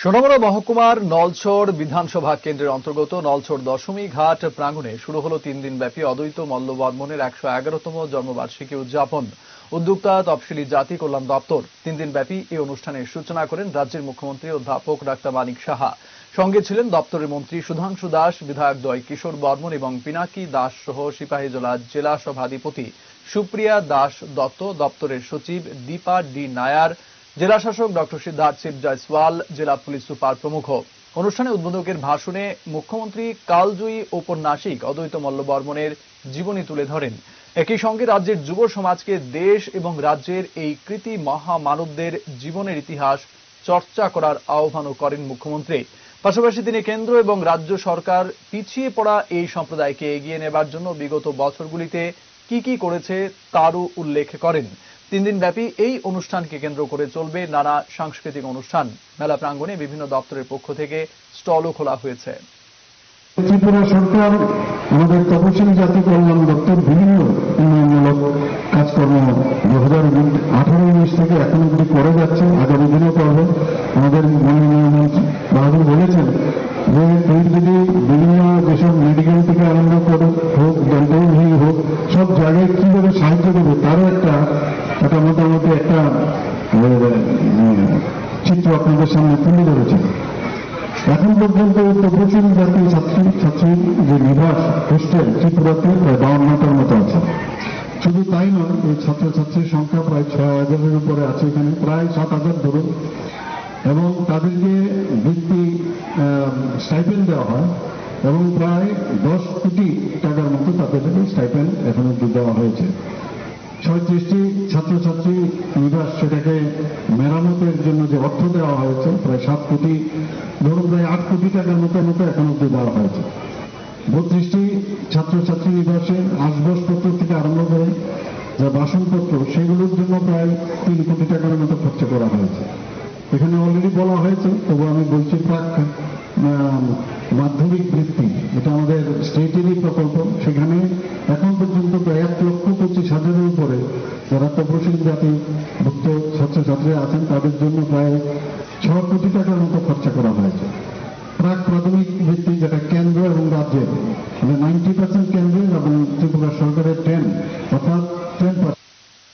সোনামুড়া মহকুমার নলছড় বিধানসভা কেন্দ্রের অন্তর্গত নলছড় দশমী ঘাট প্রাঙ্গণে শুরু হলো 3 দিনব্যাপী অদ্বৈত মল্ল বর্মনের 111তম জন্মবার্ষিকী উদযাপন। উদ্যোক্তা তফসিলি জাতি কল্যাণ দপ্তর। 3 দিনব্যাপী এই অনুষ্ঠানের সূচনা করেন রাজ্যের মুখ্যমন্ত্রী অধ্যাপক ডাক্তার মানিক সাহা। সঙ্গে ছিলেন দপ্তরের মন্ত্রী সুধাংশু দাস, বিধায়কদ্বয় কিশোর বর্মন এবং পিনাকি দাস সহ সিপাহীজলা জেলা সভাধিপতি সুপ্রিয়া দাস দত্ত, দপ্তরের সচিব দীপা ডি নায়ার, জেলা শাসক ডক্টর সিদ্ধার্থ সিং জয়সওয়াল, জেলা পুলিশ সুপার প্রমুখ। অনুষ্ঠানে উদ্বোধকের ভাষণে মুখ্যমন্ত্রী কালজয়ী ঔপন্যাসিক অদ্বৈত মল্ল বর্মনের জীবনী তুলে ধরেন। একই সঙ্গে রাজ্যের যুব সমাজকে দেশ এবং রাজ্যের এই কৃতি মহামানবদের জীবনের ইতিহাস চর্চা করার আহ্বানও করেন মুখ্যমন্ত্রী। পাশাপাশি তিনি কেন্দ্র এবং রাজ্য সরকার পিছিয়ে পড়া এই সম্প্রদায়কে এগিয়ে নেবার জন্য বিগত বছরগুলিতে কি করেছে তারও উল্লেখ করেন। 3 দিনব্যাপী এই অনুষ্ঠানকে কেন্দ্র করে চলবে নানা সাংস্কৃতিক অনুষ্ঠান। মেলা প্রাঙ্গণে বিভিন্ন দপ্তরের পক্ষ থেকে স্টলও খোলা হয়েছে। ত্রিপুরা সরকার আমাদের তপশিলি জাতি কল্যাণ দপ্তর বিভিন্ন উন্নয়নমূলক কাজকর্ম 2018-19 থেকে এখন অব্দি করে যাচ্ছে, আগামী দিনেও করবে। আমাদের মাননীয় মন্ত্রী বাহাদুর বলেছেন যে এই যদি বিভিন্ন যেসব মেডিকেল থেকে আরম্ভ করে হোক, ডেন্টাল হোক, সব জায়গায় কিভাবে সাহায্য করবে তারও একটা মোটামুটি একটা চিত্র আপনাদের সামনে তুলে ধরেছে। এখন পর্যন্ত তপশিলি জাতি ছাত্রীর যে নিবাস হোস্টেল ত্রিপুরাতে প্রায় 52টার মতো আছে। শুধু তাই নয়, এই ছাত্রছাত্রীর সংখ্যা প্রায় 6,000-এর উপরে আছে, এখানে প্রায় 7,000 ধরুন, এবং তাদেরকে বৃত্তি স্টাইপেন্ড দেওয়া হয় এবং প্রায় 10 কোটি টাকার মতো তাদেরকে স্টাইপেন্ড এখন অব্দি দেওয়া হয়েছে। 36টি ছাত্রছাত্রী নিবাস, সেটাকে মেরামতের জন্য যে অর্থ দেওয়া হয়েছে প্রায় 7 কোটি, ধরুন প্রায় 8 কোটি টাকার মতো এখন অব্দি দেওয়া হয়েছে। 32টি ছাত্রছাত্রী নিবাসে আসবাবপত্র থেকে আরম্ভ করে যা বাসনপত্র, সেগুলোর জন্য প্রায় 3 কোটি টাকার মতো খরচ করা হয়েছে। এখানে অলরেডি বলা হয়েছে, তবু আমি বলছি প্রাক মাধ্যমিক বৃত্তি, এটা আমাদের স্টেটেরই প্রকল্প। সেখানে এখন পর্যন্ত প্রায় 1,25,000-এর উপরে যারা তপশিলি জাতিভুক্ত ছাত্রছাত্রীরা আছেন তাদের জন্য প্রায় 6 কোটি টাকার মতো খরচা করা